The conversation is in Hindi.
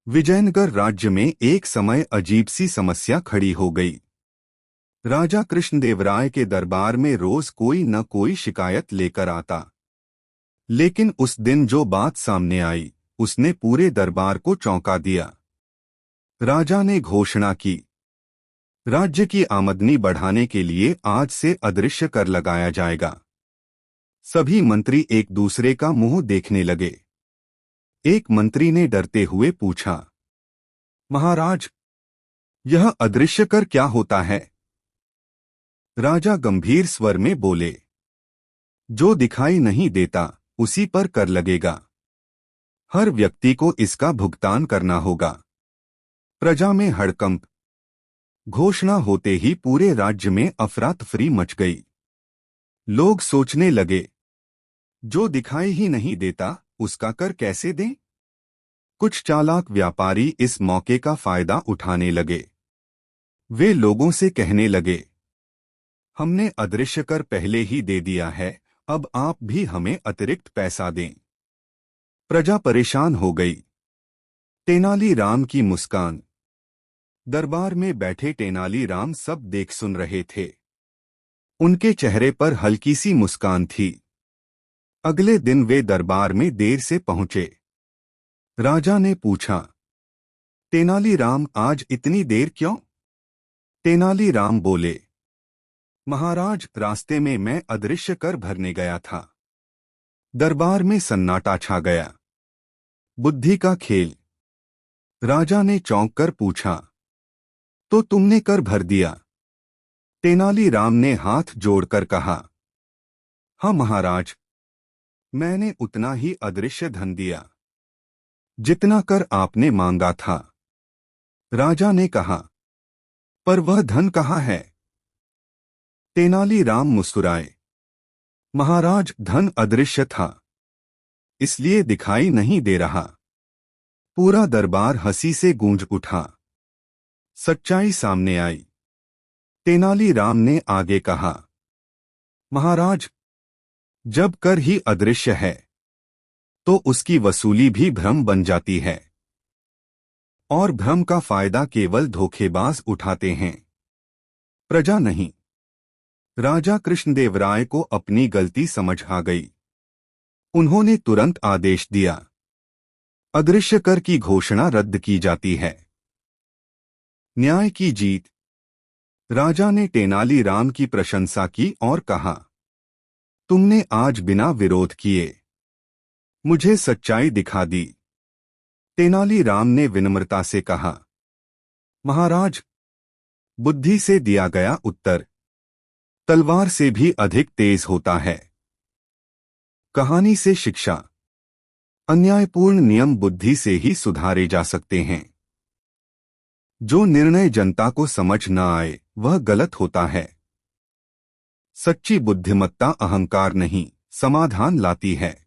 विजयनगर राज्य में एक समय अजीब सी समस्या खड़ी हो गई। राजा कृष्णदेवराय के दरबार में रोज कोई न कोई शिकायत लेकर आता, लेकिन उस दिन जो बात सामने आई उसने पूरे दरबार को चौंका दिया। राजा ने घोषणा की, राज्य की आमदनी बढ़ाने के लिए आज से अदृश्य कर लगाया जाएगा। सभी मंत्री एक दूसरे का मुंह देखने लगे। एक मंत्री ने डरते हुए पूछा, महाराज, यह अदृश्य कर क्या होता है? राजा गंभीर स्वर में बोले, जो दिखाई नहीं देता उसी पर कर लगेगा। हर व्यक्ति को इसका भुगतान करना होगा। प्रजा में हड़कंप। घोषणा होते ही पूरे राज्य में अफरा तफरी मच गई। लोग सोचने लगे, जो दिखाई ही नहीं देता उसका कर कैसे दें? कुछ चालाक व्यापारी इस मौके का फायदा उठाने लगे। वे लोगों से कहने लगे, हमने अदृश्य कर पहले ही दे दिया है, अब आप भी हमें अतिरिक्त पैसा दें। प्रजा परेशान हो गई। तेनालीराम की मुस्कान। दरबार में बैठे तेनालीराम सब देख सुन रहे थे। उनके चेहरे पर हल्की सी मुस्कान थी। अगले दिन वे दरबार में देर से पहुंचे। राजा ने पूछा, तेनालीराम, आज इतनी देर क्यों? तेनालीराम बोले, महाराज, रास्ते में मैं अदृश्य कर भरने गया था। दरबार में सन्नाटा छा गया। बुद्धि का खेल। राजा ने चौंक कर पूछा, तो तुमने कर भर दिया? तेनालीराम ने हाथ जोड़कर कहा, हाँ महाराज, मैंने उतना ही अदृश्य धन दिया जितना कर आपने मांगा था। राजा ने कहा, पर वह धन कहाँ है? तेनालीराम मुस्कुराए, महाराज, धन अदृश्य था, इसलिए दिखाई नहीं दे रहा। पूरा दरबार हंसी से गूंज उठा। सच्चाई सामने आई। तेनालीराम ने आगे कहा, महाराज, जब कर ही अदृश्य है तो उसकी वसूली भी भ्रम बन जाती है, और भ्रम का फायदा केवल धोखेबाज उठाते हैं, प्रजा नहीं। राजा कृष्णदेवराय को अपनी गलती समझ आ गई। उन्होंने तुरंत आदेश दिया, अदृश्य कर की घोषणा रद्द की जाती है। न्याय की जीत। राजा ने तेनालीराम की प्रशंसा की और कहा, तुमने आज बिना विरोध किए मुझे सच्चाई दिखा दी। तेनालीराम ने विनम्रता से कहा, महाराज, बुद्धि से दिया गया उत्तर तलवार से भी अधिक तेज होता है। कहानी से शिक्षा। अन्यायपूर्ण नियम बुद्धि से ही सुधारे जा सकते हैं। जो निर्णय जनता को समझ न आए वह गलत होता है। सच्ची बुद्धिमत्ता अहंकार नहीं, समाधान लाती है।